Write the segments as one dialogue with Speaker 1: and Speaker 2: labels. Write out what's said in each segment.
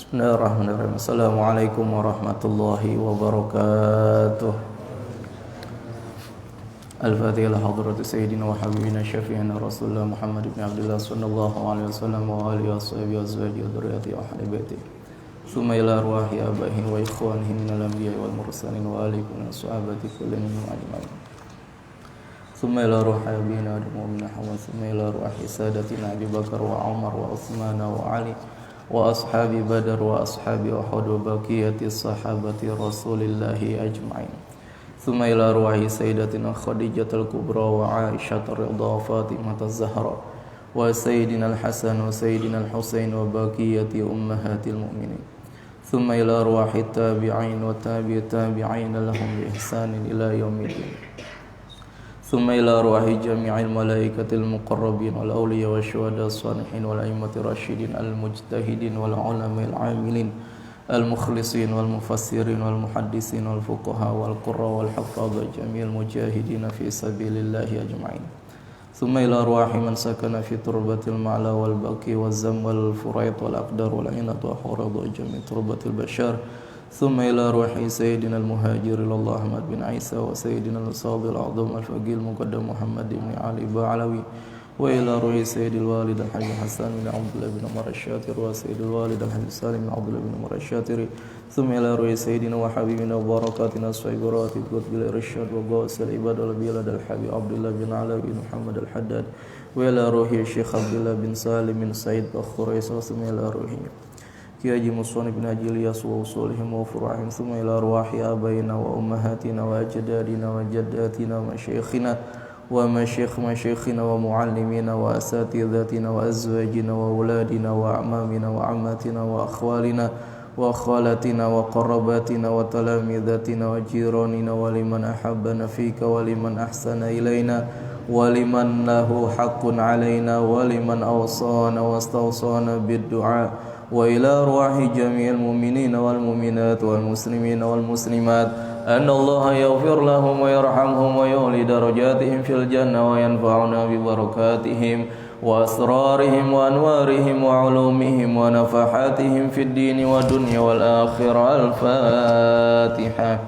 Speaker 1: Bismillahirrahmanirrahim. Assalamualaikum warahmatullahi wabarakatuh. Al-Fatihah hadratu Sayyidina wa Habibina Syafi'ina Rasulullah Muhammad ibn Abdullah sallallahu alaihi wasallam wa alihi washabihi wa azwajihi wa dhurriyyatihi wa ahli baitihi. Tsumma ila arwahi abaihi wa ikhwanihi minal anbiya'i wal mursalin wa alikum wa sahabati kullin ajma'in. Tsumma ila arwahi abina Adam wa min Hawa, tsumma ila arwahi sadatina Abi Bakar wa Umar wa Utsman wa Ali wa ashabi Badar wa ashabi Uhud wa baqiyati sahabati Rasulillahi ajma'in. Tsumma ila arwahi sayyidatina Khadijatul Kubra wa Aisyah ridha wa Fatimah az-Zahra wa sayyidina al-Hasan wa sayyidina al-Husain wa baqiyati ummahatil mu'minin. Tsumma ila arwahi tabi'in wa tabi'i tabi'in lahum bi ihsanin ila yaumiddin. Tsumma ila arwahi jami'il malaikatil muqarrabin wal awliya wasyuhada shalihin wal a'immati rasyidin al mujtahidin wal ulama'il 'amilin al mukhlisin wal mufassirin wal muhaddisin wal fuqaha wal qurra wal huffaz jami'il mujahidin fi sabilillahi ajma'in. Tsumma ila arwahi man sakana fi turbatil ma'la wal baqi waz zam wal furayt wal aqdar wal 'inat wa hurad jami' turbatil bashar. ثم إلى روح سيدنا المهاجر الله أحمد بن عيسى وسيدنا الصادق الأعظم الفقيه المقدم محمد بن علي بعلوي وإلى روح سيد الوالد الحاج حسن بن عبد الله بن عمر الشاطر وسيد الوالد الحاج سالم بن عبد الله بن عمر الشاطر ثم إلى روح سيدنا وحبيبنا وبركاتنا صحيح راتب قطب الإرشاد وغوث العباد والبلاد الحبيب عبد الله بن علوي بن محمد الحداد وإلى روح الشيخ عبد الله بن سالم بن سعيد بخوريس ثم إلى روح Kiai Musonib bin Haji Ilyas wa usulihim wa furu'ihim thumma ila arwahi abaina wa ummahatina wa ajdadina wa jaddatina wa masyayikhina wa masyayikhina wa muallimina wa asatidatina wa azwajina wa uladina wa a'mamina wa ammatina wa akhwalina wa akhwalatina wa qarabatina wa talamidatina wa jiranina wa liman ahabbana fika wa liman ahsana ilayna wa liman lahu haqqun alayna wa liman awsana wa astawsana bid-du'a wa ila arwahi jami'il mu'minina wal mu'minat wal muslimina wal muslimat anna Allah yaghfir lahum wa yarhamhum wa yu'li darajatihim fil jannah wa yanfa'una bi barakatihim wa asrarihim wa anwarihim wa ulumihim wa nafahatihim fid dini wa dunya wal akhirah. Al-Fatihah.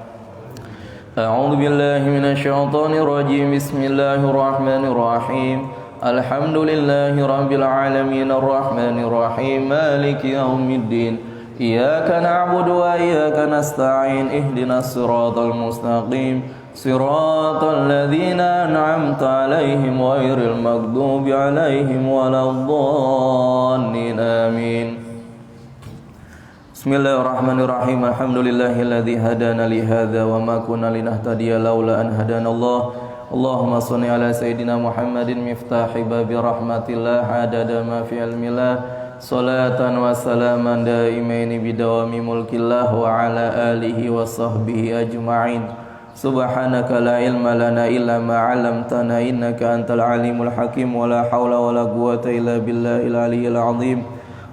Speaker 1: A'udzu billahi minasy syaithanir rajim. Bismillahir rahmanir rahim. Alhamdulillahi rabbil alamin arrahmanir rahim maliki yaumiddin iyyaka na'budu wa iyyaka nasta'in ihdinas siratal mustaqim siratal ladzina an'amta 'alaihim ghairil maghdubi 'alaihim waladdallin amin. Bismillahirrahmanirrahim. Alhamdulillahilladzi hadana li hadza wa ma kunna linahtadiya laula an hadanallah. Allahumma salli ala Sayyidina Muhammadin miftahi babi rahmatillah adada ma fi ilmillah salatan wa salaman daimaini bidawami mulkillah wa ala alihi wa sahbihi ajma'in. Subhanaka la ilma lana illa ma 'allamtana innaka antal alimul hakim wa la hawla wa la quwwata illa billahil aliyyil azim.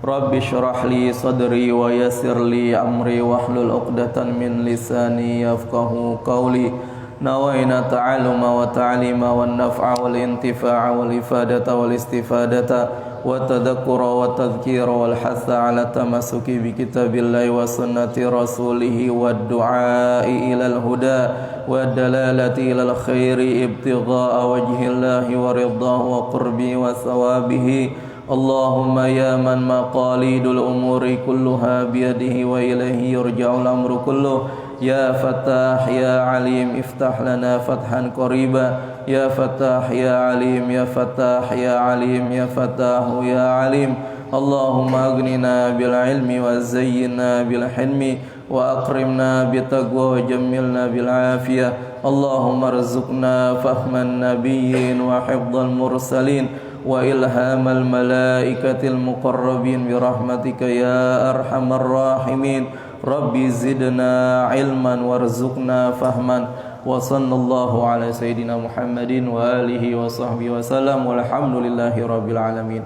Speaker 1: Rabbi shrah li sadri wa yassir li amri wahlul 'uqdatan min lisani yafqahu qawli. Nawaina ta'alluma wa ta'lima wa naf'a wal intifa'a wal ifadata wal istifadata wa tadhakkura wa tadhkira wal hatha ala tamassuki bi kitabillahi wa sunnati rasulih wa du'a'i ilal huda wa dalalati ilal khairi ibtigha'a wajhillahi wa ridhahu wa qurbi wa thawabihi. Allahumma ya man maqalidul umuri kulluha biyadihi wa ilaihi yurja'ul amru kulluh. Ya Fattah ya Alim iftah lana fathan qariba. Ya Fattah ya Alim ya Fattah ya Alim ya Fattah ya Alim. Allahumma aghnina bil ilmi wa zayyinna bil hilmi wa akrimna bit taqwa wa jammilna bil afiyah. Allahumma arzuqna fahman nabiyyin wa hifdzal mursalin wa ilhamal malaikatil muqarrabin bi rahmatika ya arhamar rahimin. Rabbi zidna ilman warzuqna fahman wa sallallahu ala sayyidina Muhammadin wa alihi wa sahbihi wa sallam walhamdulillahi rabbil alamin.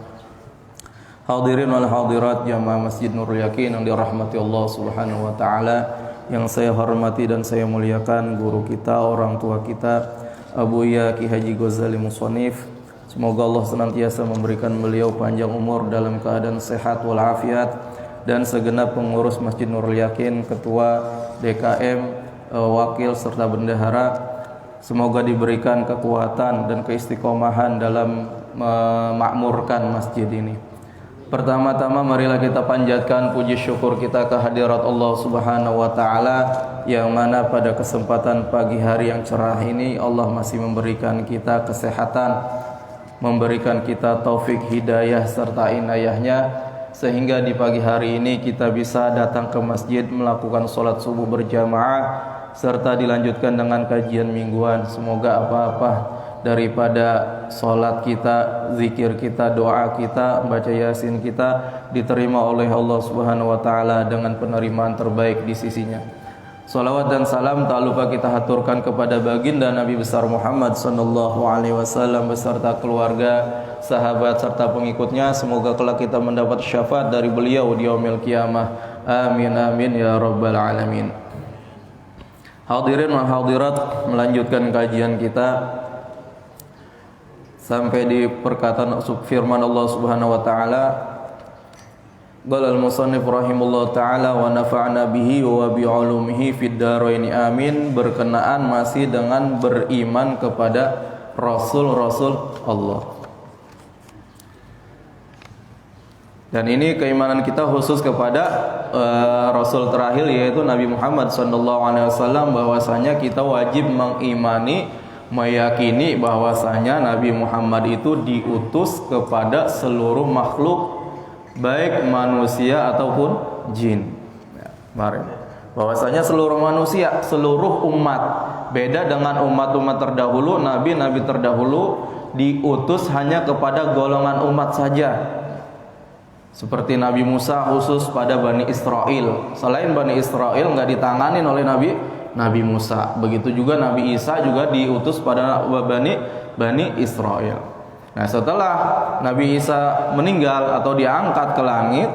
Speaker 1: Hadirin wal hadirat jamaah Masjid Nurul Yakin yang dirahmati Allah Subhanahu wa taala, yang saya hormati dan saya muliakan guru kita, orang tua kita Abu Ya Ki Haji Ghazali Musonif. Semoga Allah senantiasa memberikan beliau panjang umur dalam keadaan sehat walafiat, dan segenap pengurus Masjid Nurul Yakin, ketua DKM, wakil serta bendahara. Semoga diberikan kekuatan dan keistiqomahan dalam memakmurkan masjid ini. Pertama-tama marilah kita panjatkan puji syukur kita kehadirat Allah Subhanahu wa taala, yang mana pada kesempatan pagi hari yang cerah ini Allah masih memberikan kita kesehatan, memberikan kita taufik hidayah serta inayahnya, sehingga di pagi hari ini kita bisa datang ke masjid melakukan sholat subuh berjamaah serta dilanjutkan dengan kajian mingguan. Semoga apa-apa daripada sholat kita, zikir kita, doa kita, baca yasin kita diterima oleh Allah Subhanahu wa taala dengan penerimaan terbaik di sisinya. Salawat dan salam tak lupa kita haturkan kepada baginda Nabi besar Muhammad sallallahu alaihi wasallam beserta keluarga, sahabat serta pengikutnya. Semoga kelak kita mendapat syafaat dari beliau di yaumil qiyamah. Amin amin ya rabbal alamin. Hadirin wa hadirat, melanjutkan kajian kita sampai di perkataan firman Allah Subhanahu wa taala, qala al-musannif rahimahullah taala wa nafa'na bihi wa bi 'ulumihi fid dharain amin, berkenaan masih dengan beriman kepada rasul-rasul Allah. Dan ini keimanan kita khusus kepada rasul terakhir, yaitu Nabi Muhammad SAW, bahwasanya kita wajib mengimani, meyakini bahwasanya Nabi Muhammad itu diutus kepada seluruh makhluk, baik manusia ataupun jin. Mari, bahwasanya seluruh manusia, seluruh umat. Beda dengan umat-umat terdahulu, nabi-nabi terdahulu diutus hanya kepada golongan umat saja. Seperti Nabi Musa khusus pada Bani Israel. Selain Bani Israel nggak ditanganin oleh Nabi Musa. Begitu juga Nabi Isa juga diutus pada Bani Israel. Nah, setelah Nabi Isa meninggal atau diangkat ke langit,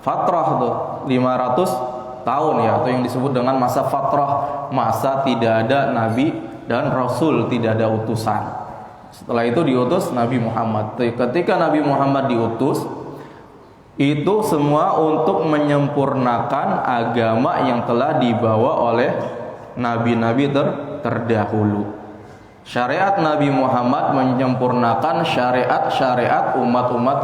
Speaker 1: fatrah tuh 500 tahun ya, atau yang disebut dengan masa fatrah, masa tidak ada nabi dan rasul, tidak ada utusan. Setelah itu diutus Nabi Muhammad. Ketika Nabi Muhammad diutus, itu semua untuk menyempurnakan agama yang telah dibawa oleh nabi-nabi terdahulu. Syariat Nabi Muhammad menyempurnakan syariat-syariat umat-umat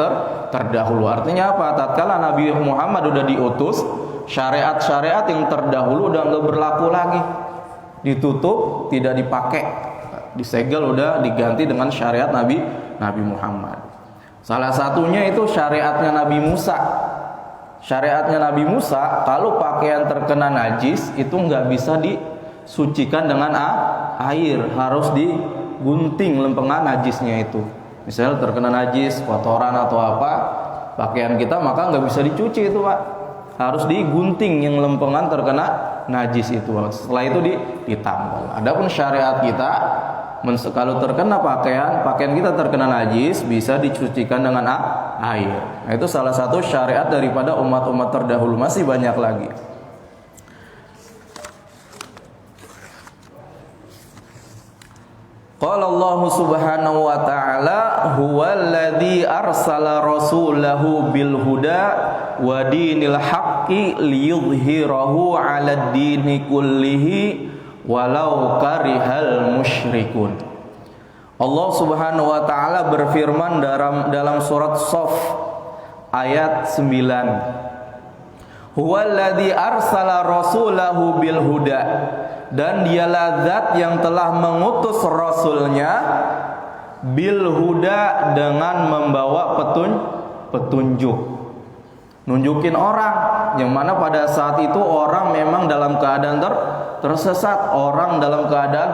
Speaker 1: terdahulu. Artinya apa? Tatkala Nabi Muhammad sudah diutus, syariat-syariat yang terdahulu udah nggak berlaku lagi, ditutup, tidak dipakai, disegel, udah diganti dengan syariat Nabi Muhammad. Salah satunya itu syariatnya Nabi Musa. Syariatnya Nabi Musa, kalau pakaian terkena najis itu nggak bisa disucikan dengan air, harus digunting lempengan najisnya itu. Misalnya terkena najis, kotoran atau apa, pakaian kita maka nggak bisa dicuci itu, Pak. Harus digunting yang lempengan terkena najis itu. Setelah itu ditambal. Adapun syariat kita, kalau terkena pakaian kita terkena najis, bisa dicucikan dengan air. Nah, itu salah satu syariat daripada umat-umat terdahulu. Masih banyak lagi. Qala Allah Subhanahu wa ta'ala, huwallazi arsala rasulahu bil huda wa dinil haqqi liyudhhirahu 'alad dini kullihi walau karihal musyrikun. Allah Subhanahu wa taala berfirman dalam surat Shaf ayat 9. Huwallazi arsala rasulahu bil huda, dan dialah zat yang telah mengutus rasulnya bil huda, dengan membawa petunjuk. Nunjukin orang, yang mana pada saat itu orang memang dalam keadaan tersesat, orang dalam keadaan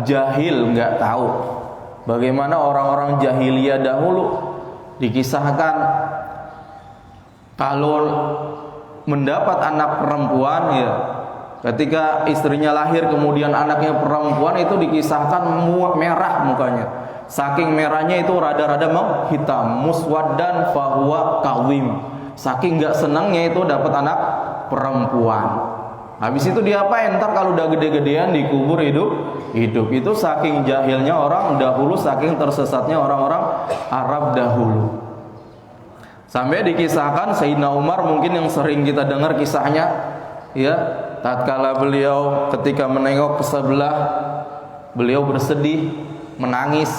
Speaker 1: jahil, nggak tahu. Bagaimana orang-orang jahiliyah dahulu dikisahkan kalau mendapat anak perempuan, ya, ketika istrinya lahir kemudian anaknya perempuan, itu dikisahkan merah mukanya. Saking merahnya itu rada-rada menghitam, muswaddan fahuwa kawim. Saking nggak senangnya itu dapat anak perempuan. Habis itu diapain? Ntar kalau udah gede-gedean dikubur hidup. Itu saking jahilnya orang dahulu, saking tersesatnya orang-orang Arab dahulu. Sampai dikisahkan Sayyidina Umar, mungkin yang sering kita dengar kisahnya, ya, tatkala beliau ketika menengok ke sebelah, beliau bersedih, menangis.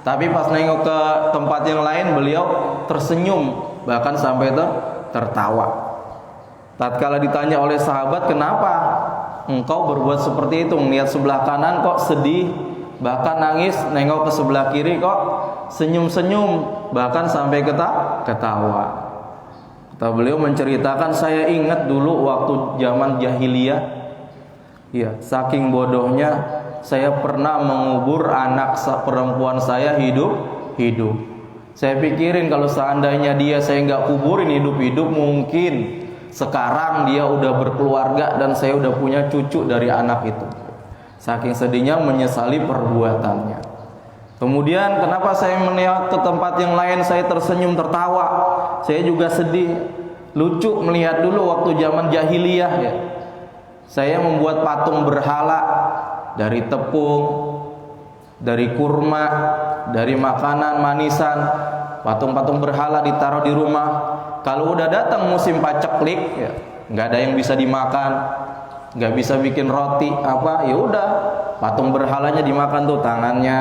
Speaker 1: Tapi pas nengok ke tempat yang lain, beliau tersenyum, bahkan sampai tertawa. Tatkala ditanya oleh sahabat, kenapa engkau berbuat seperti itu? Melihat sebelah kanan kok sedih, bahkan nangis, nengok ke sebelah kiri kok senyum-senyum, bahkan sampai ketawa. Kata beliau menceritakan, saya ingat dulu waktu zaman jahiliyah, ya, saking bodohnya saya pernah mengubur anak perempuan saya hidup. Saya pikirin kalau seandainya dia saya nggak kuburin hidup-hidup, mungkin sekarang dia udah berkeluarga dan saya udah punya cucu dari anak itu. Saking sedihnya menyesali perbuatannya. Kemudian kenapa saya melihat ke tempat yang lain saya tersenyum tertawa? Saya juga sedih, lucu melihat dulu waktu zaman jahiliyah, ya. Saya membuat patung berhala dari tepung, dari kurma, dari makanan manisan. Patung-patung berhala ditaruh di rumah. Kalau udah datang musim paceklik, ya, nggak ada yang bisa dimakan, nggak bisa bikin roti apa, ya udah patung berhalanya dimakan tuh, tangannya,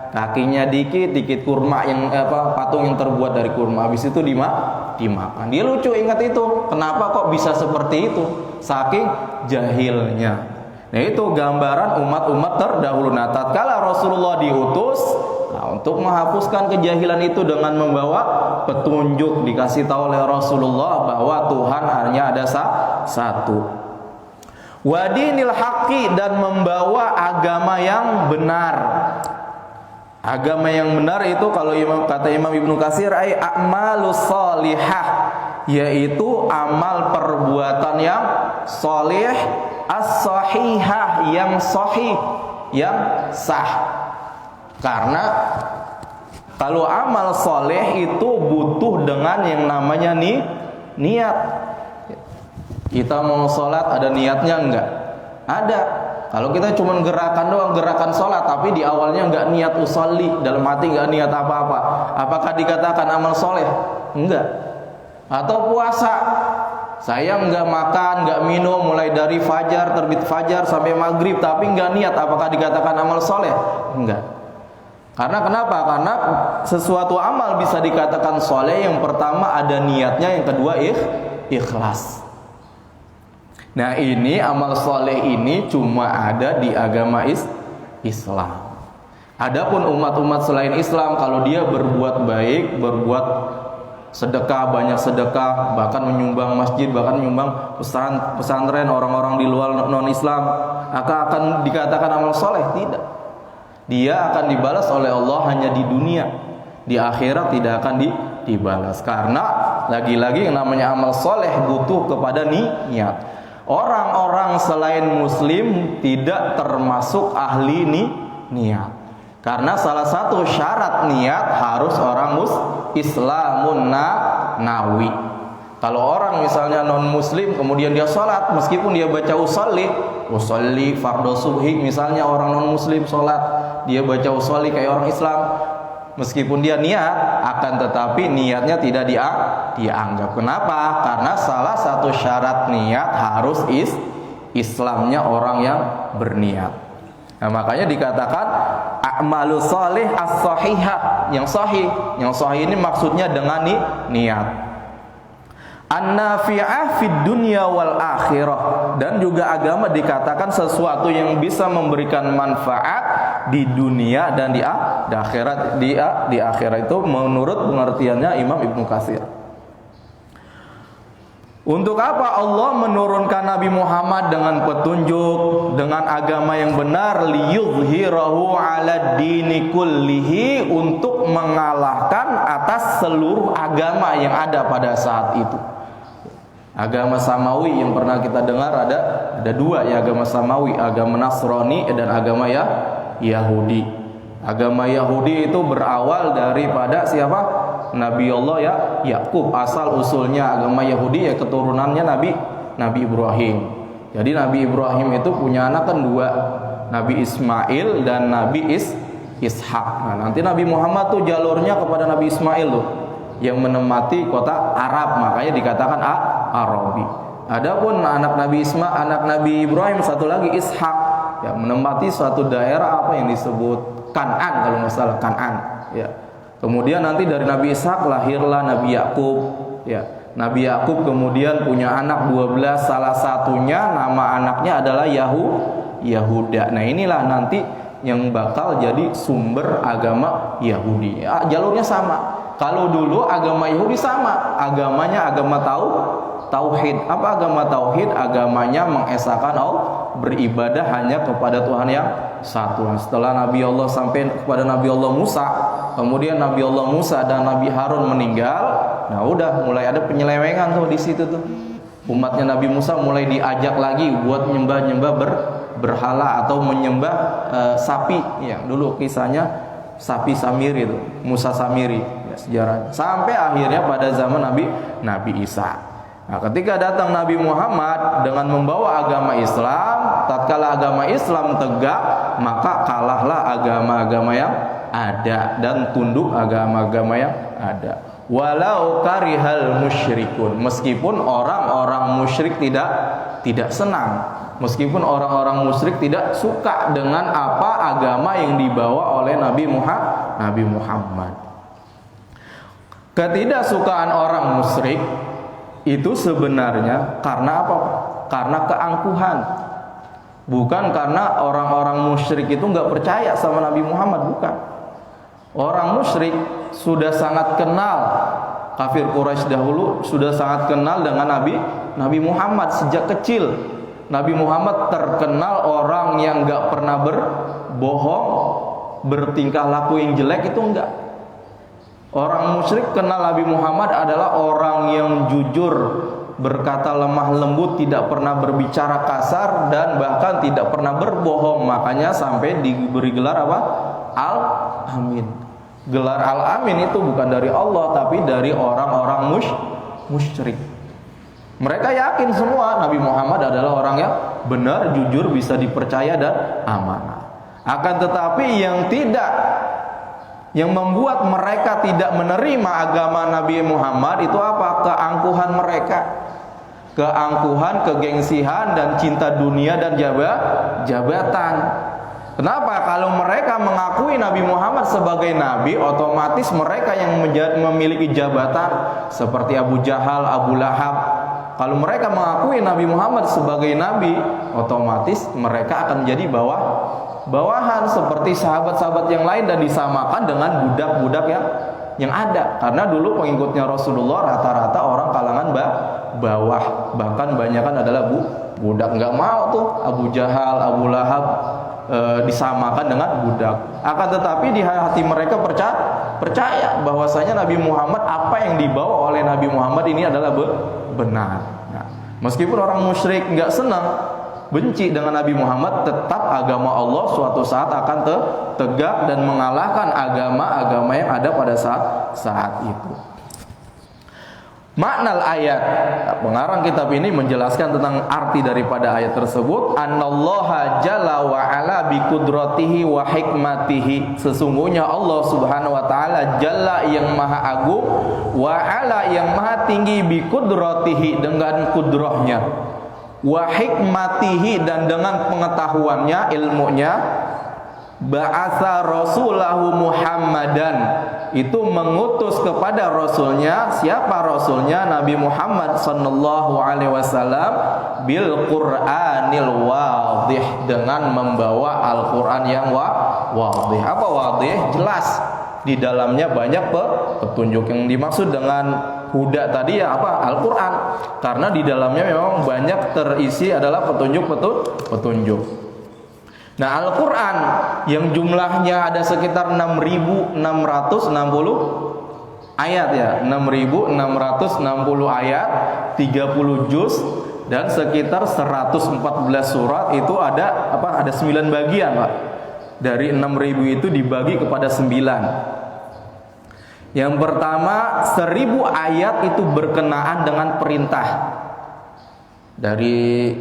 Speaker 1: kakinya dikit kurma yang patung yang terbuat dari kurma, habis itu dimakan. Dia lucu ingat itu, kenapa kok bisa seperti itu? Saking jahilnya. Nah, itu gambaran umat-umat terdahulu. Nah, tatkala Rasulullah diutus, untuk menghapuskan kejahilan itu dengan membawa petunjuk, dikasih tahu oleh Rasulullah bahwa Tuhan hanya ada satu. Wadinil haqqi, dan membawa agama yang benar. Agama yang benar itu kalau kata Imam Ibnu Katsir, ay a'malus sholihah, yaitu amal perbuatan yang sholih, as-sahihah, yang sahih, yang sah. Karena kalau amal soleh itu butuh dengan yang namanya niat. Kita mau sholat ada niatnya enggak? Ada. Kalau kita cuma gerakan doang, gerakan sholat, tapi di awalnya enggak niat usolli, dalam hati enggak niat apa-apa, apakah dikatakan amal soleh? Enggak. Atau puasa, saya enggak makan, enggak minum mulai dari fajar, terbit fajar sampai maghrib, tapi enggak niat, apakah dikatakan amal soleh? Enggak. Karena kenapa? Karena sesuatu amal bisa dikatakan soleh, yang pertama ada niatnya, yang kedua ikhlas. Nah, ini amal soleh ini cuma ada di agama Islam. Adapun umat-umat selain Islam, kalau dia berbuat baik, berbuat sedekah, banyak sedekah, bahkan menyumbang masjid, bahkan menyumbang pesantren orang-orang di luar non-Islam, akan dikatakan amal soleh? Tidak. Dia akan dibalas oleh Allah hanya di dunia. Di akhirat tidak akan dibalas. Karena lagi-lagi yang namanya amal soleh butuh kepada niat. Orang-orang selain muslim tidak termasuk ahli niat. Karena salah satu syarat niat harus orang Islamun nawi. Kalau orang misalnya non muslim kemudian dia sholat, meskipun dia baca usolli fardu subhi, misalnya orang non muslim sholat, dia baca usolli kayak orang Islam, meskipun dia niat, akan tetapi niatnya tidak dianggap. Kenapa? Karena salah satu syarat niat harus Islamnya orang yang berniat. Nah, makanya dikatakan a'malus sholih as-sahihah, yang sahih. Yang sahih ini maksudnya dengan niat. An-nafi'ah fid dunya wal akhirah, dan juga agama dikatakan sesuatu yang bisa memberikan manfaat di dunia dan di akhirat. Di akhirat itu menurut pengertiannya Imam Ibnu Katsir. Untuk apa Allah menurunkan Nabi Muhammad dengan petunjuk, dengan agama yang benar? Liyudhhirahu 'ala dini kullihi, untuk mengalahkan atas seluruh agama yang ada pada saat itu. Agama Samawi yang pernah kita dengar ada dua, ya, agama Samawi, agama Nasrani dan agama Yahudi. Agama Yahudi itu berawal daripada siapa? Nabi Allah Yakub. Asal usulnya agama Yahudi ya keturunannya Nabi Ibrahim. Jadi Nabi Ibrahim itu punya anak kan dua, Nabi Ismail dan Nabi Ishak. Nah, nanti Nabi Muhammad tuh jalurnya kepada Nabi Ismail tuh. yang menempati kota Arab, makanya dikatakan Arabi. Adapun anak Nabi Ibrahim satu lagi Ishak, ya, menempati suatu daerah apa yang disebut Kan'an kalau nggak salah, Kan'an, ya. Kemudian nanti dari Nabi Ishak lahirlah Nabi Yakub, ya. Nabi Yakub kemudian punya anak 12, salah satunya nama anaknya adalah Yahuda. Nah, inilah nanti yang bakal jadi sumber agama Yahudi. Ya, jalurnya sama. Kalau dulu agama Yahudi sama, agamanya agama tauhid. Apa agama tauhid? Agamanya mengesahkan Allah, beribadah hanya kepada Tuhan yang satu. Setelah Nabi Allah sampai kepada Nabi Allah Musa, kemudian Nabi Allah Musa dan Nabi Harun meninggal. Nah, udah mulai ada penyelewengan tuh di situ tuh. Umatnya Nabi Musa mulai diajak lagi buat nyembah-nyembah berhala atau menyembah sapi. Ya, dulu kisahnya sapi Samiri itu, Musa Samiri, ya, sejarahnya. Sampai akhirnya pada zaman Nabi Isa. Nah, ketika datang Nabi Muhammad dengan membawa agama Islam, tatkala agama Islam tegak, maka kalahlah agama-agama yang ada dan tunduk agama-agama yang ada. Walau karihal musyrikun, meskipun orang-orang musyrik tidak senang, meskipun orang-orang musyrik tidak suka dengan apa agama yang dibawa oleh Nabi Muhammad. Ketidaksukaan orang musyrik itu sebenarnya karena apa? Karena keangkuhan. Bukan karena orang-orang musyrik itu nggak percaya sama Nabi Muhammad, bukan. Orang musyrik sudah sangat kenal, kafir Quraisy dahulu sudah sangat kenal dengan Nabi Muhammad sejak kecil. Nabi Muhammad terkenal orang yang nggak pernah berbohong, bertingkah laku yang jelek itu enggak. Orang musyrik kenal Nabi Muhammad adalah orang yang jujur, berkata lemah lembut, tidak pernah berbicara kasar, dan bahkan tidak pernah berbohong. Makanya sampai diberi gelar apa? Al-Amin. Gelar Al-Amin itu bukan dari Allah, tapi dari orang-orang musyrik. Mereka yakin semua Nabi Muhammad adalah orang yang benar, jujur, bisa dipercaya dan amanah. Akan tetapi yang membuat mereka tidak menerima agama Nabi Muhammad itu apa? Keangkuhan mereka. Keangkuhan, kegengsihan, dan cinta dunia dan jabatan. Kenapa? Kalau mereka mengakui Nabi Muhammad sebagai nabi, otomatis mereka yang memiliki jabatan seperti Abu Jahal, Abu Lahab. Kalau mereka mengakui Nabi Muhammad sebagai nabi, otomatis mereka akan menjadi bawahan seperti sahabat-sahabat yang lain dan disamakan dengan budak-budak yang ada. Karena dulu pengikutnya Rasulullah rata-rata orang kalangan bawah, bahkan banyakan adalah budak. Nggak mau tuh Abu Jahal, Abu Lahab disamakan dengan budak. Akan tetapi di hati mereka percaya bahwasanya Nabi Muhammad, apa yang dibawa oleh Nabi Muhammad ini adalah benar. Nah, meskipun orang musyrik nggak senang, benci dengan Nabi Muhammad, tetap agama Allah suatu saat akan tegak dan mengalahkan agama-agama yang ada pada saat itu. Makna ayat, pengarang kitab ini menjelaskan tentang arti daripada ayat tersebut. Anallaha jalla wa ala bi qudratihi wa hikmatihi. Sesungguhnya Allah Subhanahu wa taala jalla yang maha agung, wa ala yang maha tinggi, bi qudratihi dengan kudrahnya, wa hikmatihi dan dengan pengetahuannya, ilmunya. Ba'atha rasulahu Muhammadan, itu mengutus kepada rasulnya. Siapa rasulnya? Nabi Muhammad sallallahu alaihi wasallam, bil Qur'anil wadih, dengan membawa Al-Qur'an yang wadih. Apa wadih? Jelas. Di dalamnya banyak petunjuk. Yang dimaksud dengan huda tadi ya apa? Al-Qur'an. Karena di dalamnya memang banyak terisi adalah petunjuk. Nah, Al-Quran yang jumlahnya ada sekitar 6.660 ayat ya, 6.660 ayat, 30 juz dan sekitar 114 surat. Itu ada apa? Ada 9 bagian, Pak. Dari 6.000 itu dibagi kepada 9. Yang pertama, 1.000 ayat itu berkenaan dengan perintah. Dari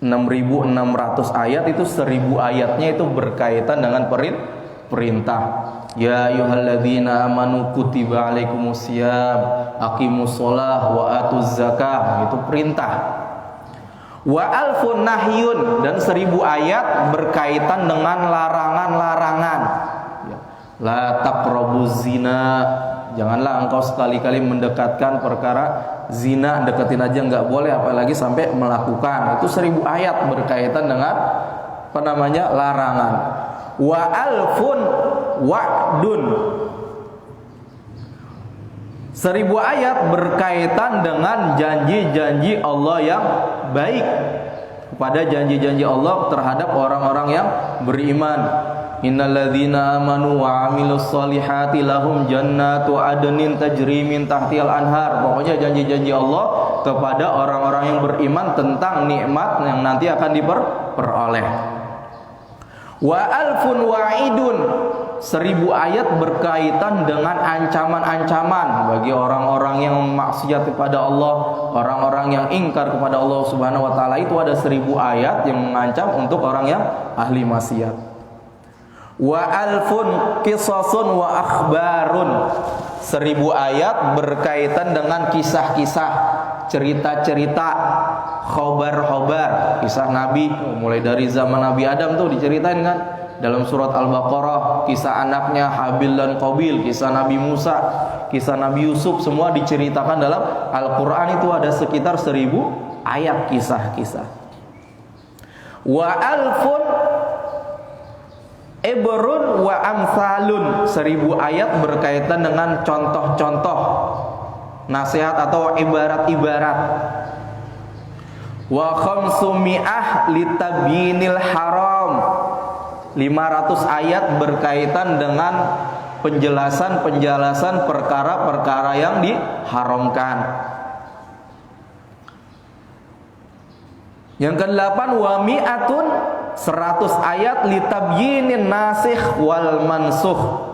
Speaker 1: 6.600 ayat itu 1.000 ayatnya itu berkaitan dengan perintah. Ya ayyuhalladzina amanu kutiba alaikumusiyam aqimus shalah wa atuz zakah, itu perintah. Wa alfun nahyun, dan 1000 ayat berkaitan dengan larangan-larangan. La taqrabuz zina, janganlah engkau sekali-kali mendekatkan perkara zina, deketin aja nggak boleh, apalagi sampai melakukan. Itu 1000 ayat berkaitan dengan larangan. Wa alfun wa'dun, 1000 ayat berkaitan dengan janji-janji Allah yang baik, kepada janji-janji Allah terhadap orang-orang yang beriman. Innalladzina amanu wa amilus solihati lahum jannatu adnin tajri min tahtihal anhar. Pokoknya janji-janji Allah kepada orang-orang yang beriman tentang nikmat yang nanti akan diperoleh. Wa alfun wa'idun, 1000 ayat berkaitan dengan ancaman-ancaman bagi orang-orang yang maksiat kepada Allah, orang-orang yang ingkar kepada Allah Subhanahu wa taala. Itu ada 1000 ayat yang mengancam untuk orang yang ahli maksiat. Wa alfun qisasun wa akhbarun, 1000 ayat berkaitan dengan kisah-kisah, cerita-cerita, khobar-khobar, kisah Nabi, mulai dari zaman Nabi Adam tuh diceritain kan dalam surat Al-Baqarah, kisah anaknya Habil dan Qabil, kisah Nabi Musa, kisah Nabi Yusuf, semua diceritakan dalam Al-Quran. Itu ada sekitar 1000 ayat kisah-kisah. Wa alfun ibrun wa amsalun, 1000 ayat berkaitan dengan contoh-contoh, nasihat atau ibarat-ibarat. Wa khamsumi'ah litabyinil haram, 500 ayat berkaitan dengan penjelasan-penjelasan perkara-perkara yang diharamkan. Yang ke-8 wa mi'atun, 100 ayat litabyinin nasikh wal mansukh,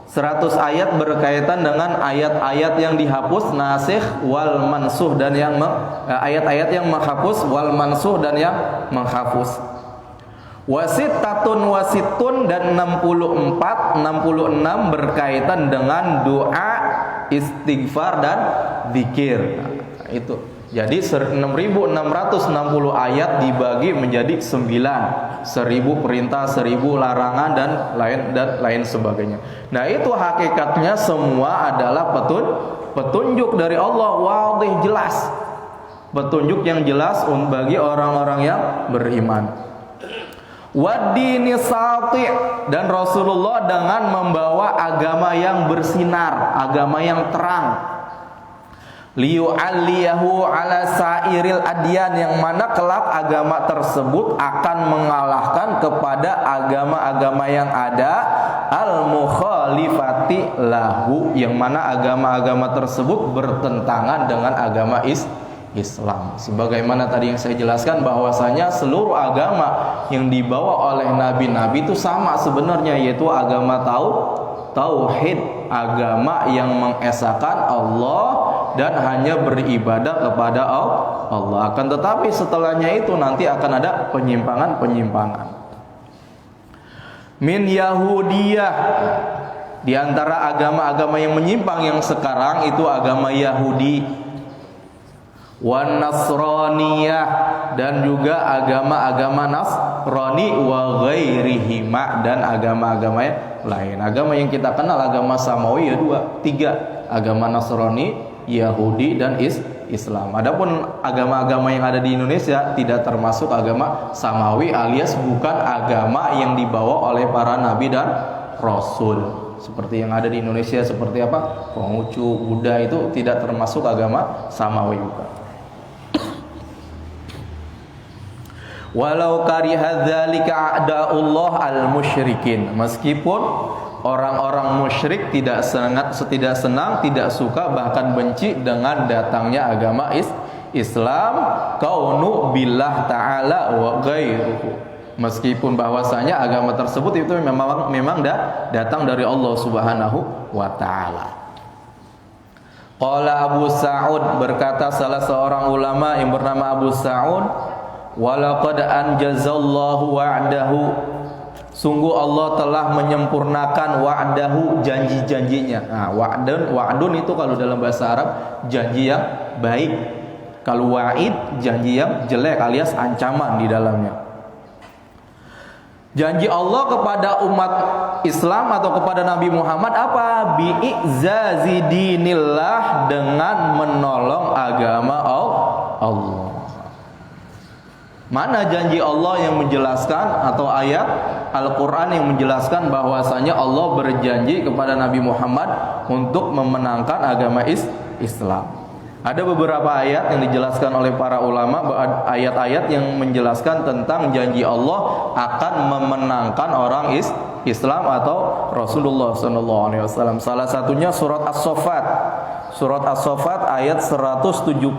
Speaker 1: 100 ayat berkaitan dengan ayat-ayat yang dihapus, nasikh wal mansukh, dan yang ayat-ayat yang menghapus, wal mansukh, dan yang menghapus. Wasittatun wasitun, dan 66 berkaitan dengan doa, istighfar, dan zikir. Nah, itu. Jadi 6660 ayat dibagi menjadi 9, 1000 perintah, 1000 larangan, dan lain sebagainya. Nah, itu hakikatnya semua adalah petunjuk dari Allah, wadih, jelas. Petunjuk yang jelas bagi orang-orang yang beriman. Wadini sati', dan Rasulullah dengan membawa agama yang bersinar, agama yang terang. Liyu'alliyahu ala sairil adyan, yang mana kelak agama tersebut akan mengalahkan kepada agama-agama yang ada, al-mukhalifati lahu, yang mana agama-agama tersebut bertentangan dengan agama Islam. Sebagaimana tadi yang saya jelaskan, bahwasanya seluruh agama yang dibawa oleh nabi-nabi itu sama sebenarnya, yaitu agama tauhid, agama yang mengesahkan Allah dan hanya beribadah kepada Allah. Akan tetapi setelahnya itu nanti akan ada penyimpangan-penyimpangan. Min Yahudiyah, di antara agama-agama yang menyimpang yang sekarang itu agama Yahudi, wan Nasraniyah, dan juga agama-agama Nasrani, wa ghairihima, dan agama-agama lain. Agama yang kita kenal agama Samawi ya 3, agama Nasrani, Yahudi, dan Islam. Adapun agama-agama yang ada di Indonesia tidak termasuk agama Samawi, alias bukan agama yang dibawa oleh para nabi dan rasul. Seperti yang ada di Indonesia, seperti apa? Konghucu, Buddha, itu tidak termasuk agama Samawi bukan. Walau karihadzalika a'da'ullah al-musyrikin, meskipun orang-orang musyrik tidak senang, tidak suka, bahkan benci dengan datangnya agama Islam, kaunu billah ta'ala wa ghairuhu, meskipun bahwasanya agama tersebut itu memang datang dari Allah Subhanahu wa taala. Qala Abu Sa'ud, berkata salah seorang ulama yang bernama Abu Sa'ud, walaqad anjazallahu wa'dahu Sungguh Allah telah menyempurnakan wa'dahu, janji-janjinya. Nah, wa'dun itu kalau dalam bahasa Arab janji yang baik. Kalau wa'id janji yang jelek alias ancaman di dalamnya. Janji Allah kepada umat Islam atau kepada Nabi Muhammad apa? Bi'izazi dinillah, dengan menolong agama Allah. Mana janji Allah yang menjelaskan atau ayat Al-Quran yang menjelaskan bahwasanya Allah berjanji kepada Nabi Muhammad untuk memenangkan agama Islam? Ada beberapa ayat yang dijelaskan oleh para ulama, ayat-ayat yang menjelaskan tentang janji Allah akan memenangkan orang Islam atau Rasulullah SAW. Salah satunya surat As-Saffat. Surat As-Saffat ayat 171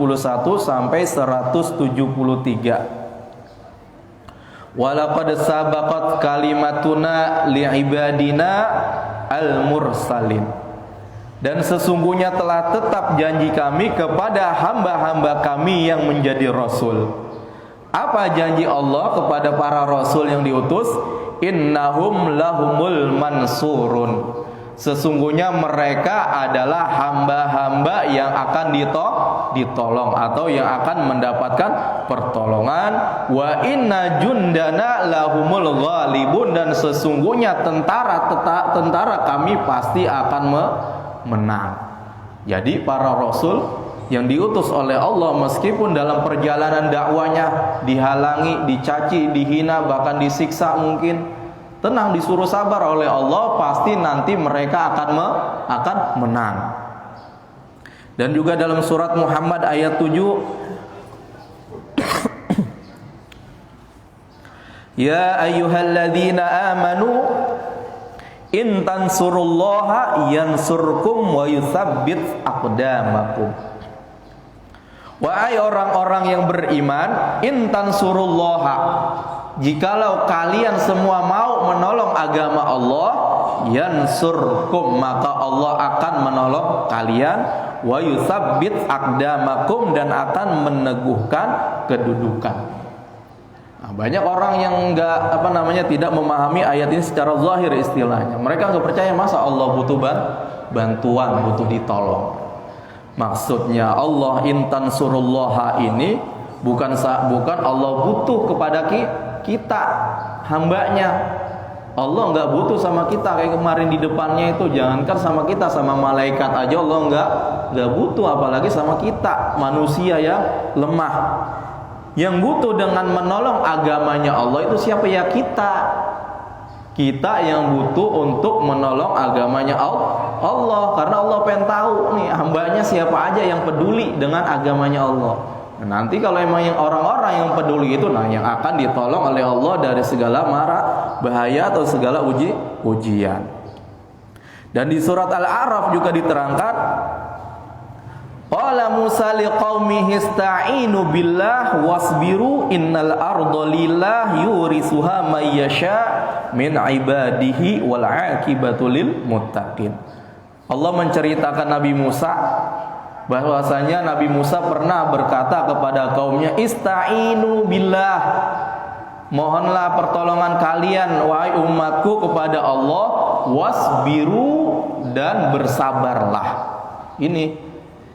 Speaker 1: sampai 173. Walaqad sabaqat kalimatuna li'ibadina al-mursalin. Dan sesungguhnya telah tetap janji kami kepada hamba-hamba kami yang menjadi rasul. Apa janji Allah kepada para rasul yang diutus? Innahum lahumul mansurun. Sesungguhnya mereka adalah hamba-hamba yang akan ditolong atau yang akan mendapatkan pertolongan. Wa inna jundana lahumul ghalibun. Dan sesungguhnya tentara kami pasti akan menang. Jadi para rasul yang diutus oleh Allah, meskipun dalam perjalanan dakwanya dihalangi, dicaci, dihina, bahkan disiksa mungkin, tenang, disuruh sabar oleh Allah, pasti nanti mereka akan menang. Dan juga dalam surat Muhammad ayat 7, Ya ayyuhalladzina amanu in tansurullaha yansurkum wa yutsabbit aqdamakum. Wahai orang-orang yang beriman, in tansurullaha, jikalau kalian semua mau menolong agama Allah, yansurkum, maka Allah akan menolong kalian, wa yutsabbit aqdamakum, dan akan meneguhkan kedudukan. Nah, banyak orang yang tidak memahami ayat ini secara zahir istilahnya. Mereka nggak percaya masa Allah butuh bantuan, butuh ditolong. Maksudnya Allah intan surullaha ini bukan Allah butuh kepada kita hambanya. Allah nggak butuh sama kita kayak kemarin di depannya itu. Jangankan sama kita, sama malaikat aja Allah nggak butuh, apalagi sama kita manusia yang lemah. Yang butuh dengan menolong agamanya Allah itu siapa? Ya kita yang butuh untuk menolong agamanya Allah, karena Allah pengen tahu nih hambanya siapa aja yang peduli dengan agamanya Allah. Nah, nanti kalau emang yang orang-orang yang peduli itu, nah yang akan ditolong oleh Allah dari segala mara bahaya atau segala ujian. Dan di surat Al-A'raf juga diterangkan, qala Musa liqaumihi ista'inu billah wasbiru innal arda lillah yurisuha may yasha min ibadihi wal aqibatu lil muttaqin. Allah menceritakan Nabi Musa bahwasanya Nabi Musa pernah berkata kepada kaumnya, ista'inu billah, mohonlah pertolongan kalian wahai umatku kepada Allah, wasbiru, dan bersabarlah. Ini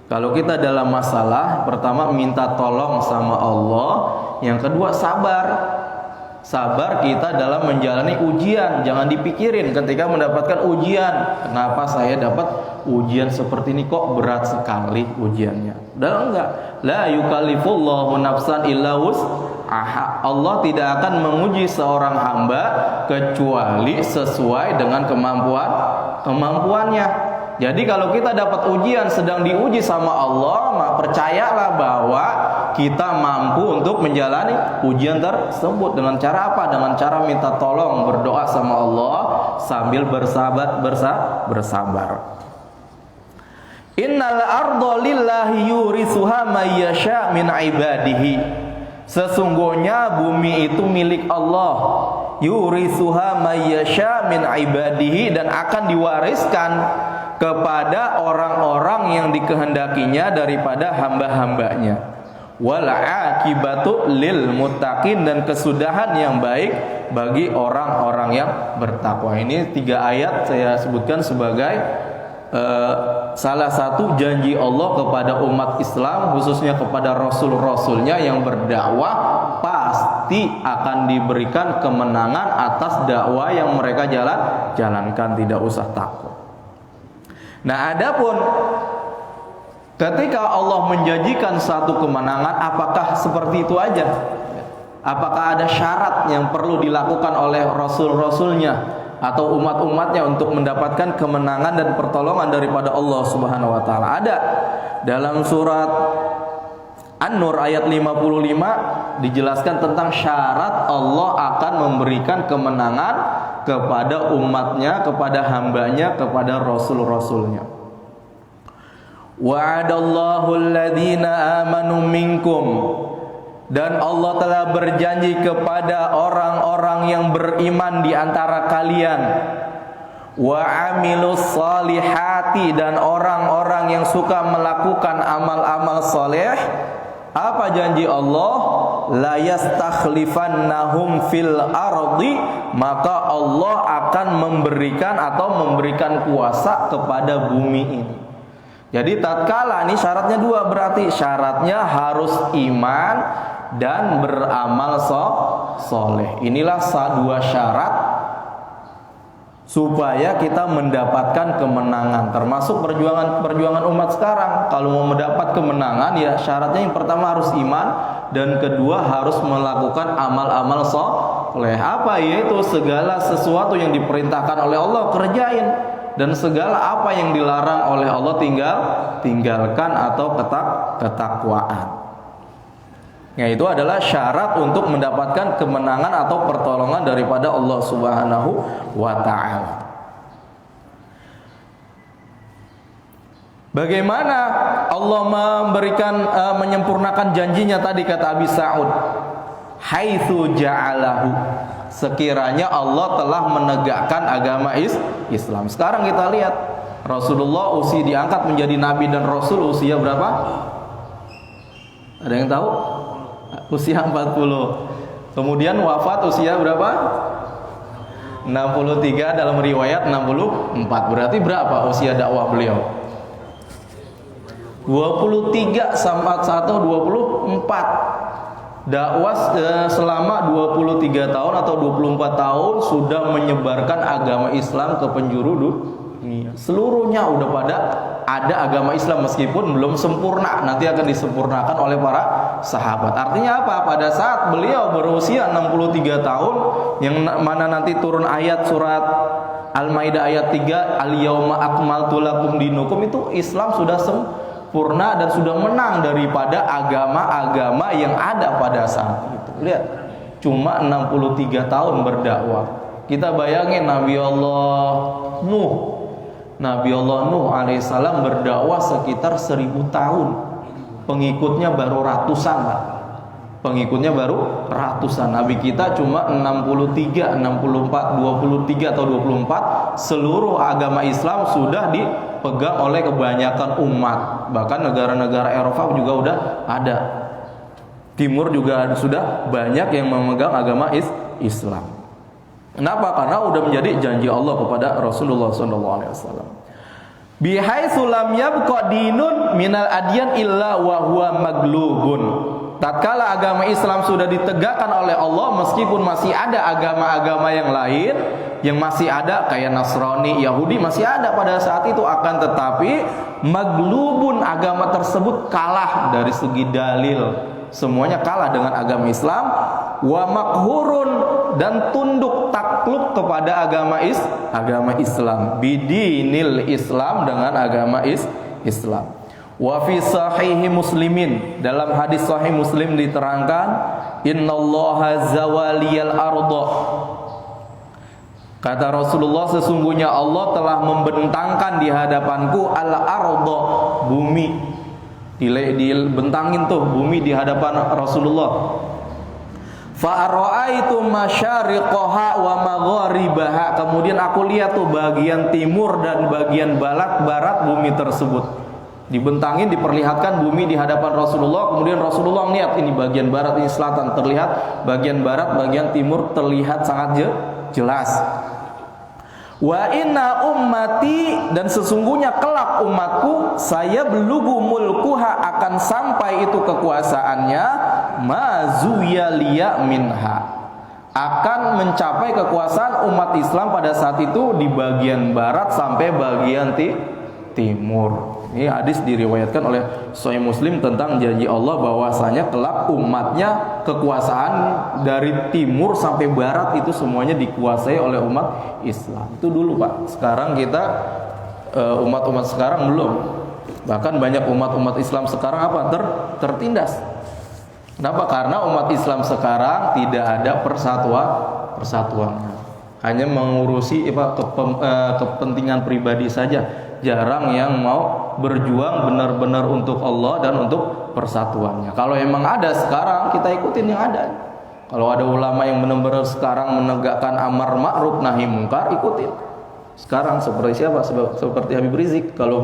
Speaker 1: kalau kita dalam masalah, pertama minta tolong sama Allah, yang kedua sabar. Sabar kita dalam menjalani ujian. Jangan dipikirin ketika mendapatkan ujian, kenapa saya dapat ujian seperti ini, kok berat sekali ujiannya. Dan enggak, la yukallifullahu nafsan illa wus'aha. Allah tidak akan menguji seorang hamba kecuali sesuai dengan kemampuannya. Jadi kalau kita dapat ujian, sedang diuji sama Allah, maka percayalah bahwa kita mampu untuk menjalani ujian tersebut. Dengan cara apa? Dengan cara minta tolong, berdoa sama Allah sambil bersabar. Innal arda lillahi yurisuha may yasha min ibadihi. Sesungguhnya bumi itu milik Allah. Yurisuha may yasha min ibadihi, dan akan diwariskan kepada orang-orang yang dikehendakinya daripada hamba-hambanya. wal aqibatu lil muttaqin, dan kesudahan yang baik bagi orang-orang yang bertakwa. Ini 3 ayat saya sebutkan sebagai salah satu janji Allah kepada umat Islam, khususnya kepada rasul-rasulnya yang berdakwah, pasti akan diberikan kemenangan atas dakwah yang mereka jalankan, tidak usah takut. Nah, adapun ketika Allah menjanjikan satu kemenangan, apakah seperti itu aja? Apakah ada syarat yang perlu dilakukan oleh rasul-rasulnya atau umat-umatnya untuk mendapatkan kemenangan dan pertolongan daripada Allah Subhanahu wa taala? Ada. Dalam surat An-Nur ayat 55 dijelaskan tentang syarat Allah akan memberikan kemenangan kepada umatnya, kepada hambanya, kepada rasul-rasulnya. Wa'adallahu alladhina amanu minkum, dan Allah telah berjanji kepada orang-orang yang beriman di antara kalian, wa amilus salihati, dan orang-orang yang suka melakukan amal-amal soleh. Apa janji Allah? La yastakhlifannahum fil ardi, maka Allah akan memberikan kuasa kepada bumi ini. Jadi tatkala ini syaratnya 2, berarti syaratnya harus iman dan beramal soleh. Inilah 2 syarat supaya kita mendapatkan kemenangan. Termasuk perjuangan umat sekarang. Kalau mau mendapat kemenangan, ya syaratnya yang pertama harus iman, dan kedua harus melakukan amal-amal soleh. Apa? Yaitu segala sesuatu yang diperintahkan oleh Allah kerjain, dan segala apa yang dilarang oleh Allah tinggalkan atau ketakwaan. Nah, itu adalah syarat untuk mendapatkan kemenangan atau pertolongan daripada Allah Subhanahu wa ta'ala. Bagaimana Allah menyempurnakan janjinya tadi, kata Abi Sa'ud, haitsu ja'alahu, sekiranya Allah telah menegakkan agama Islam. Sekarang kita lihat, Rasulullah usia diangkat menjadi nabi dan rasul usia berapa? Ada yang tahu? Usia 40. Kemudian wafat usia berapa? 63, dalam riwayat 64. Berarti berapa usia dakwah beliau? 23 sama 1 24. Dakwah selama 23 tahun atau 24 tahun sudah menyebarkan agama Islam ke penjuru dunia. Seluruhnya udah pada ada agama Islam, meskipun belum sempurna, nanti akan disempurnakan oleh para sahabat. Artinya apa? Pada saat beliau berusia 63 tahun, yang mana nanti turun ayat surat Al-Maidah ayat 3, al-yauma akmaltu lakum dinukum, itu Islam sudah sempurna dan sudah menang daripada agama-agama yang ada pada saat itu. Lihat, cuma 63 tahun berdakwah. Kita bayangin Nabi Allah Nuh alaihissalam berdakwah sekitar 1000 tahun. Pengikutnya baru ratusan, Pak. Nabi kita cuma 63, 64, 23 atau 24. Seluruh agama Islam sudah dipegang oleh kebanyakan umat. Bahkan negara-negara Eropa juga udah ada. Timur juga sudah banyak yang memegang agama Islam. Kenapa? Karena udah menjadi janji Allah kepada Rasulullah SAW. Bihaitsu lam yabqa dinun minal adyan illa wa huwa maglubun. Tatkala agama Islam sudah ditegakkan oleh Allah, meskipun masih ada agama-agama yang lain yang masih ada, kayak Nasrani, Yahudi masih ada pada saat itu, akan tetapi maglubun, agama tersebut kalah dari segi dalil. Semuanya kalah dengan agama Islam. Wa makhurun, dan tunduk takluk kepada agama Islam, bidinil Islam, dengan agama Islam. Wa fi sahihi Muslimin, dalam hadis sahih Muslim diterangkan, innallaha zawaliyal arda, kata Rasulullah, sesungguhnya Allah telah membentangkan di hadapanku al-arda, bumi. Dibentangin tuh bumi di hadapan Rasulullah. Fa'ara'aitu masyariqaha wa magharibaha, kemudian aku lihat tuh bagian timur dan bagian barat bumi tersebut. Dibentangin, diperlihatkan bumi di hadapan Rasulullah, kemudian Rasulullah melihat ini bagian barat, ini selatan terlihat, bagian barat, bagian timur terlihat sangat jelas. Wa inna ummati, dan sesungguhnya kelak umatku, saya belugu mulkuha, akan sampai itu kekuasaannya, mazuyaliya minha, akan mencapai kekuasaan umat Islam pada saat itu di bagian barat sampai bagian timur. Ini hadis diriwayatkan oleh Sahih Muslim tentang janji Allah bahwasanya kelak umatnya kekuasaan dari timur sampai barat itu semuanya dikuasai oleh umat Islam. Itu dulu Pak. Sekarang kita umat-umat sekarang belum. Bahkan banyak umat-umat Islam sekarang apa? Tertindas. Kenapa? Karena umat Islam sekarang tidak ada persatuannya. Hanya mengurusi kepentingan pribadi saja. Jarang yang mau berjuang benar-benar untuk Allah dan untuk persatuannya. Kalau emang ada sekarang, kita ikutin yang ada. Kalau ada ulama yang benar-benar sekarang menegakkan amar ma'ruf nahi mungkar, ikutin. Sekarang seperti siapa? Seperti Habib Rizik. Kalau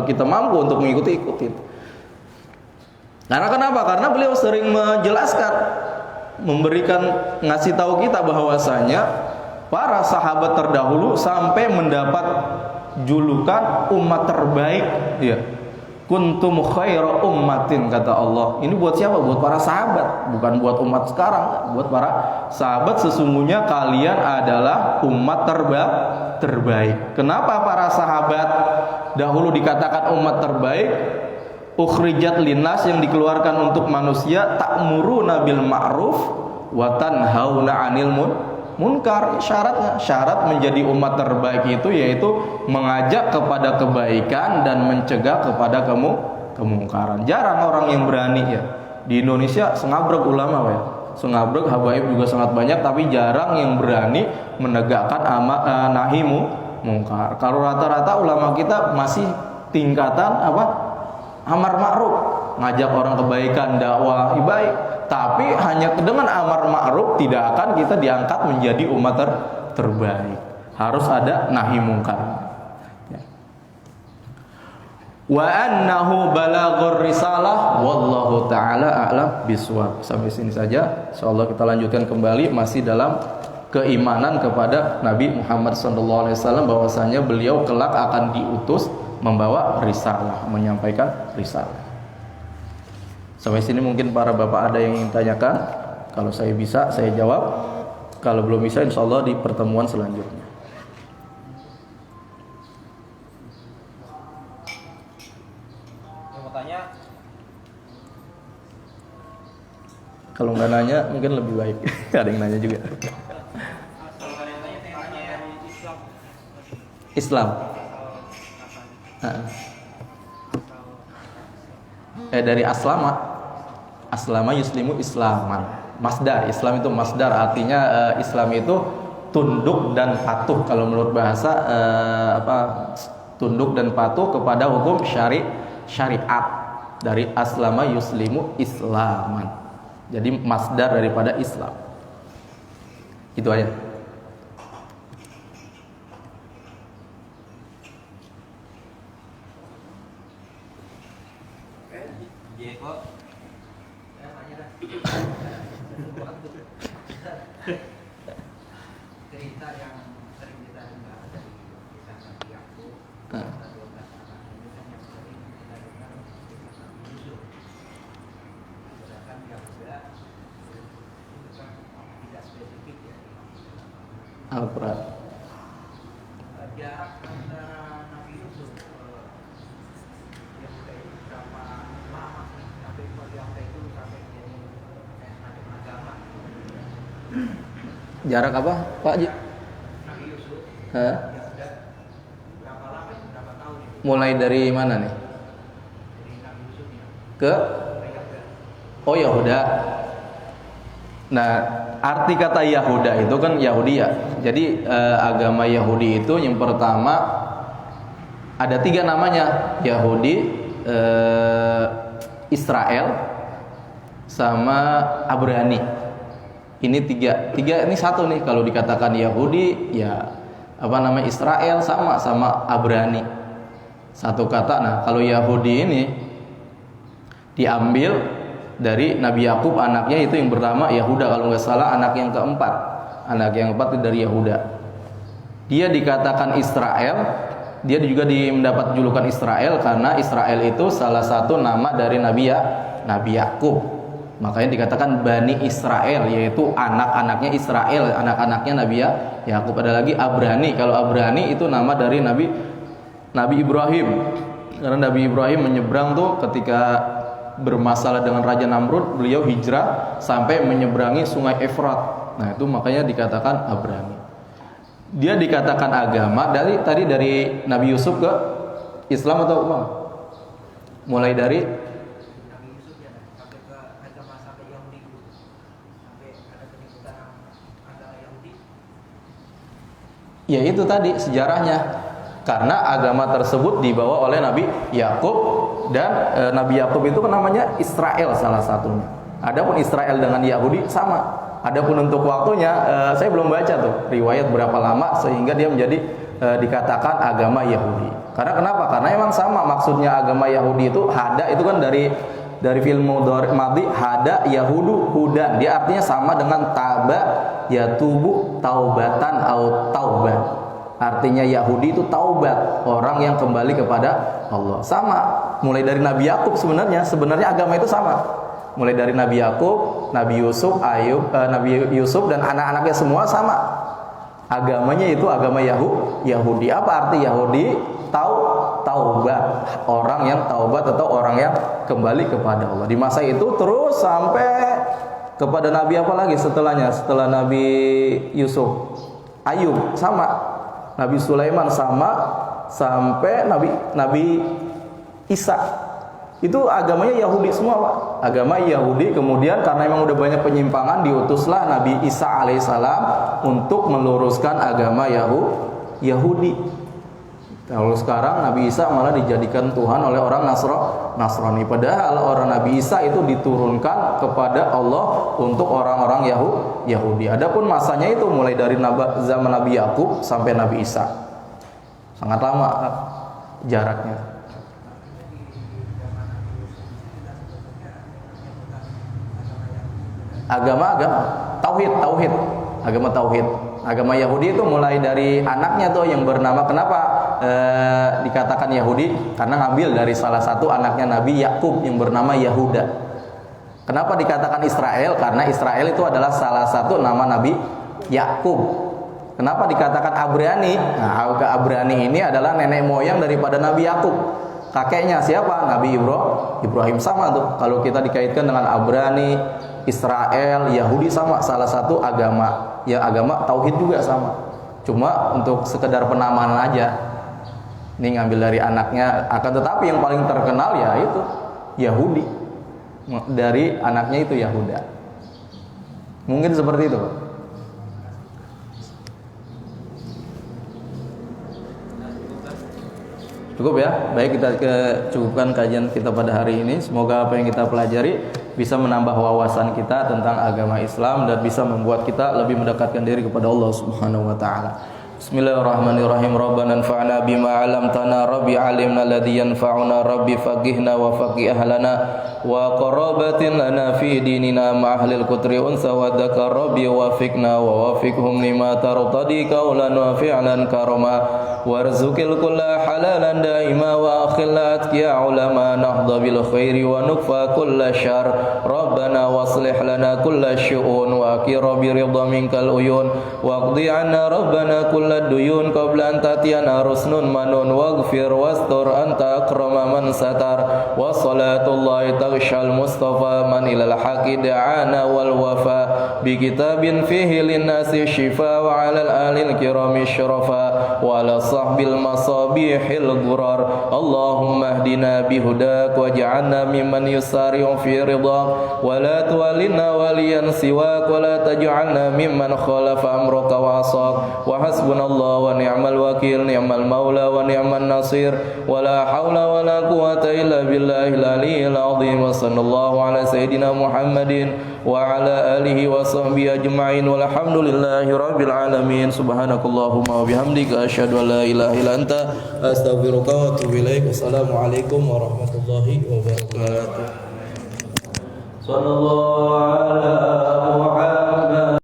Speaker 1: kita mampu untuk mengikuti, ikutin. Karena kenapa? Karena beliau sering menjelaskan, ngasih tahu kita bahwasanya para sahabat terdahulu sampai mendapat julukan umat terbaik, ya. Kuntum khaira ummatin, kata Allah. Ini buat siapa? Buat para sahabat, bukan buat umat sekarang. Buat para sahabat, sesungguhnya kalian adalah umat terbaik. Kenapa para sahabat dahulu dikatakan umat terbaik? Ukhrijat linnas, yang dikeluarkan untuk manusia, ta'muruna bil ma'ruf wa tanhauna 'anil munkar. Syarat menjadi umat terbaik itu yaitu mengajak kepada kebaikan dan mencegah kepada kemungkaran. Jarang orang yang berani, ya. Di Indonesia sengabrek ulama, ya. Sengabrek habaib juga sangat banyak, tapi jarang yang berani menegakkan nahi mungkar. Kalau rata-rata ulama kita masih tingkatan amar ma'ruf, ngajak orang kebaikan, dakwah baik. Tapi hanya dengan amar ma'ruf tidak akan kita diangkat menjadi umat terbaik. Harus ada nahi mungkar. Ya. Wa annahu balaghur risalah wallahu taala a'lam bishawab. Sampai sini saja. Insyaallah kita lanjutkan kembali masih dalam keimanan kepada Nabi Muhammad SAW, bahwasanya beliau kelak akan diutus membawa risalah, menyampaikan risalah. Sampai sini mungkin para bapak ada yang ingin tanyakan. Kalau saya bisa, saya jawab. Kalau belum bisa, insya Allah di pertemuan selanjutnya.
Speaker 2: Yang mau tanya?
Speaker 1: Kalau nggak nanya, mungkin lebih baik. Ada yang nanya juga.
Speaker 2: Kalau ada yang tanya ya Islam.
Speaker 1: Islam. Dari aslama yuslimu islaman. Masdar, Islam itu masdar, artinya Islam itu tunduk dan patuh. Kalau menurut bahasa tunduk dan patuh kepada hukum syariat. Dari aslama yuslimu islaman. Jadi masdar daripada Islam. Itu aja.
Speaker 2: Cerita yang sering kita dengar dari kisah Nabi Yakub, tidak spesifik, ya.
Speaker 1: Al-Quran.
Speaker 2: Jarak antara Nabi Yusuf yang itu berapa lama sih sampai yang itu sampai jadi macam agama?
Speaker 1: Jarak apa, Pak Haji?
Speaker 2: Nabi Yusuf.
Speaker 1: Hah?
Speaker 2: Ya sudah berapa lama? Berapa tahun ini?
Speaker 1: Mulai dari mana nih?
Speaker 2: Dari Nabi Yusuf ya.
Speaker 1: Ke? Oh, Yahuda. Nah, arti kata Yahuda itu kan Yahudi, ya. Jadi agama Yahudi itu yang pertama ada 3 namanya, Yahudi, Israel, sama Abrani. Ini tiga ini satu nih. Kalau dikatakan Yahudi, ya Israel sama Abrani. Satu kata. Nah, kalau Yahudi ini diambil dari Nabi Yakub, anaknya itu yang bernama Yahuda kalau nggak salah, anak yang keempat. Anak yang keempat itu dari Yahuda. Dia dikatakan Israel, dia juga mendapat julukan Israel karena Israel itu salah satu nama dari Nabi Yakub. Makanya dikatakan Bani Israel, yaitu anak-anaknya Israel, anak-anaknya Nabi Yakub. Ada lagi Abrani. Kalau Abrani itu nama dari Nabi Ibrahim. Karena Nabi Ibrahim menyeberang tuh ketika bermasalah dengan Raja Namrud, beliau hijrah sampai menyeberangi Sungai Efrat. Nah, itu makanya dikatakan Abrani. Dia dikatakan agama dari Nabi Yusuf ke Islam atau apa? Mulai dari
Speaker 2: Nabi Yusuf ya, sampai ke agama sampai Yahudi dulu. Sampai ada penyebutan agama Yahudi.
Speaker 1: ya itu tadi sejarahnya. Karena agama tersebut dibawa oleh Nabi Yakub, dan Nabi Yakub itu kan namanya Israel salah satunya. Adapun Israel dengan Yahudi sama. Adapun untuk waktunya saya belum baca tuh riwayat berapa lama sehingga dia menjadi dikatakan agama Yahudi. Karena kenapa? Karena emang sama maksudnya agama Yahudi itu hada itu kan dari fi'il mudhari madhi hada yahudu hudan. Dia artinya sama dengan taba yatubu taubatan au tauban. Artinya Yahudi itu taubat, orang yang kembali kepada Allah. Sama, mulai dari Nabi Yakub sebenarnya agama itu sama. Mulai dari Nabi Yakub, Nabi Yusuf dan anak-anaknya semua sama. Agamanya itu agama Yahudi. Apa arti Yahudi? Taubat, orang yang taubat atau orang yang kembali kepada Allah. Di masa itu terus sampai kepada Nabi apa lagi setelahnya? Setelah Nabi Yusuf, Ayub sama. Nabi Sulaiman sama, sampai Nabi Isa. Itu agamanya Yahudi semua, Pak. Agama Yahudi. Kemudian karena memang udah banyak penyimpangan, diutuslah Nabi Isa alaihissalam untuk meluruskan agama Yahudi. Kalau sekarang Nabi Isa malah dijadikan Tuhan oleh orang Nasrani. Padahal orang Nabi Isa itu diturunkan kepada Allah untuk orang-orang Yahudi. Adapun masanya itu mulai dari zaman Nabi Yakub sampai Nabi Isa. Sangat lama jaraknya. Agama tauhid. Agama tauhid. Agama Yahudi itu mulai dari anaknya tuh yang bernama, kenapa dikatakan Yahudi? Karena ngambil dari salah satu anaknya Nabi Yakub yang bernama Yahuda. Kenapa dikatakan Israel? Karena Israel itu adalah salah satu nama Nabi Yakub. Kenapa dikatakan Abrani? Nah, Abrani ini adalah nenek moyang daripada Nabi Yakub. Kakeknya siapa? Nabi Ibrahim. Sama tuh. Kalau kita dikaitkan dengan Abrani, Israel, Yahudi sama, salah satu agama. Ya agama tauhid juga sama. Cuma untuk sekedar penamaan aja. Ini ngambil dari anaknya, akan tetapi yang paling terkenal ya itu Yahudi. Dari anaknya itu Yahuda. Mungkin seperti itu, Pak. Cukup ya. Baik, kita cukupkan kajian kita pada hari ini. Semoga apa yang kita pelajari bisa menambah wawasan kita tentang agama Islam dan bisa membuat kita lebih mendekatkan diri kepada Allah Subhanahu wa taala. Bismillahirrahmanirrahim. Rabbana anfa'na bima 'allamtana, rabbi 'allimna alladhi yanfa'una, rabbi faqihna wa faqih ahlana wa qarabatin lana fi dinina ma ahlil qutri unsa wa dzakar, rabbi wafiqna wa wafiqhum lima tartadi qawlan wa fi'lan karama warzuqil kulla halalan daima wa akhilna atqiya ulama nahda bil khairi wa nukfa kulla syarr. Rabbana waslih lana kulla syu'un wa akira bi ridha minkal uyun wa qdi 'anna rabbana duyun qabla an tatiyana rusnun manun waghfir wastur anta akrama man satar wa salatullahi taghshal mustafa man ilal haqi da'ana wal wafa bi kitabin fihi linnasi shifa wa alal alil kirami syarafa wa ala sahbil masabihil gurar. Allahumma hdina bihudak waj'alna mimman yusari'u fi ridhak wa la tuwallina waliyan siwak wa la taj'alna mimman khalafa amraka wa asak wa hasbuna حسبنا الله ونعم الوكيل نعم المولى ونعم النصير ولا حول ولا قوة إلا بالله العلي العظيم وصلى الله على سيدنا محمد وعلى آله وصحبه أجمعين والحمد لله رب العالمين سبحانك اللهم وبحمدك أشهد أن لا إله إلا أنت أستغفرك وأتوب إليك والسلام عليكم ورحمة الله وبركاته صلى الله على